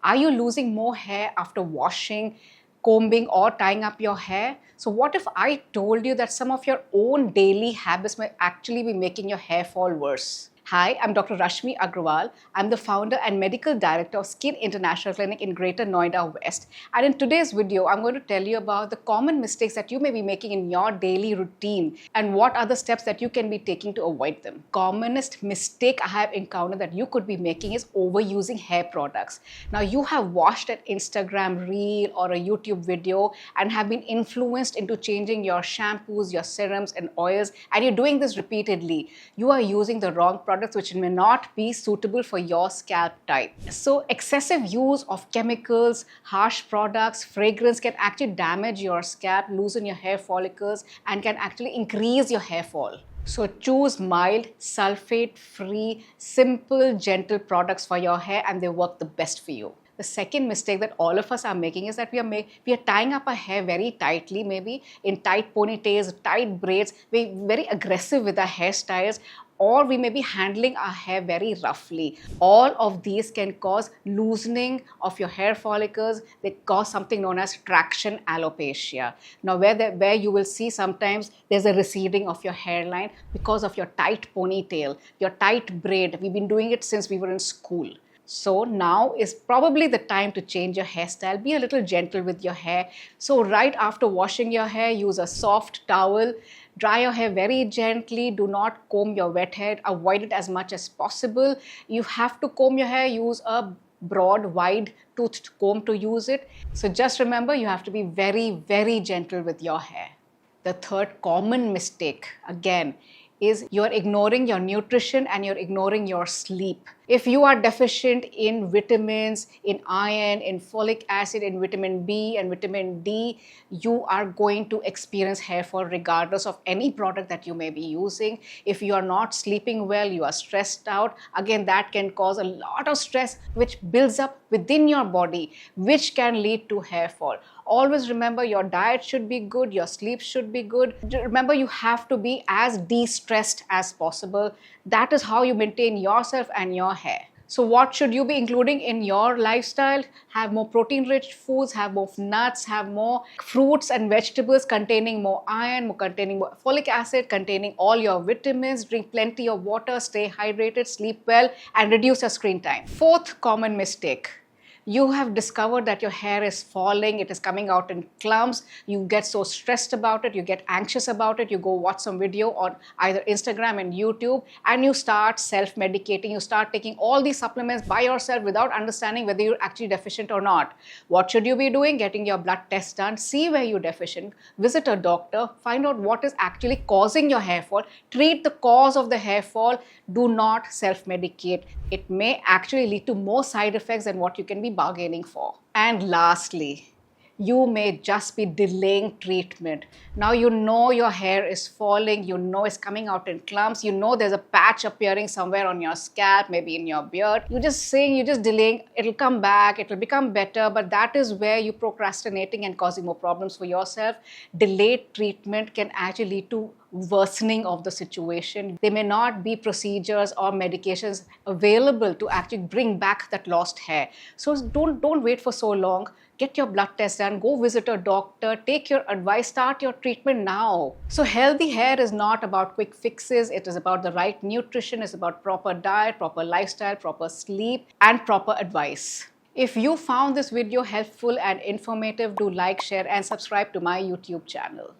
Are you losing more hair after washing, combing, or tying up your hair? So what if I told you that some of your own daily habits may actually be making your hair fall worse? Hi, I'm Dr. Rashmi Agrawal. I'm the founder and medical director of Skin International Clinic in Greater Noida West. And in today's video, I'm going to tell you about the common mistakes that you may be making in your daily routine and what are the steps that you can be taking to avoid them. Commonest mistake I have encountered that you could be making is overusing hair products. Now, you have watched an Instagram reel or a YouTube video and have been influenced into changing your shampoos, your serums and oils, and you're doing this repeatedly. You are using the wrong products which may not be suitable for your scalp type. So excessive use of chemicals, harsh products, fragrance can actually damage your scalp, loosen your hair follicles, and can actually increase your hair fall. So choose mild, sulfate-free, simple, gentle products for your hair, and they work the best for you. The second mistake that all of us are making is that we are tying up our hair very tightly, maybe in tight ponytails, tight braids. We're very aggressive with our hairstyles, or we may be handling our hair very roughly. All of these can cause loosening of your hair follicles. They cause something known as traction alopecia. Now, where you will see sometimes there's a receding of your hairline because of your tight ponytail, your tight braid. We've been doing it since we were in school. So now is probably the time to change your hairstyle. Be a little gentle with your hair. So right after washing your hair, use a soft towel. Dry your hair very gently. Do not comb your wet hair. Avoid it as much as possible. You have to comb your hair. Use a broad, wide-toothed comb to use it. So just remember, you have to be very, very gentle with your hair. The third common mistake, again, is you're ignoring your nutrition and you're ignoring your sleep. If you are deficient in vitamins, in iron, in folic acid, in vitamin B and vitamin D, you are going to experience hair fall regardless of any product that you may be using. If you are not sleeping well, you are stressed out, again, that can cause a lot of stress which builds up within your body, which can lead to hair fall. Always remember, your diet should be good, your sleep should be good. Remember, you have to be as de-stressed as possible. That is how you maintain yourself and your hair. So what should you be including in your lifestyle? Have more protein-rich foods, have more nuts, have more fruits and vegetables containing more iron, containing more folic acid, containing all your vitamins. Drink plenty of water, stay hydrated, sleep well, and reduce your screen time. Fourth common mistake. You have discovered that your hair is falling, it is coming out in clumps, you get so stressed about it, you get anxious about it, you go watch some video on either Instagram and YouTube, and you start self-medicating, you start taking all these supplements by yourself without understanding whether you're actually deficient or not. What should you be doing? Getting your blood test done, see where you're deficient, visit a doctor, find out what is actually causing your hair fall, treat the cause of the hair fall, do not self-medicate. It may actually lead to more side effects than what you can be bargaining for. And lastly, you may just be delaying treatment. Now you know your hair is falling, you know it's coming out in clumps, you know there's a patch appearing somewhere on your scalp, maybe in your beard. You're just delaying, it'll come back, it'll become better, but that is where you're procrastinating and causing more problems for yourself. Delayed treatment can actually lead to worsening of the situation. There may not be procedures or medications available to actually bring back that lost hair. So don't wait for so long. Get your blood test done, go visit a doctor, take your advice, start your treatment now. So healthy hair is not about quick fixes, it is about the right nutrition, it's about proper diet, proper lifestyle, proper sleep, and proper advice. If you found this video helpful and informative, do like, share, and subscribe to my YouTube channel.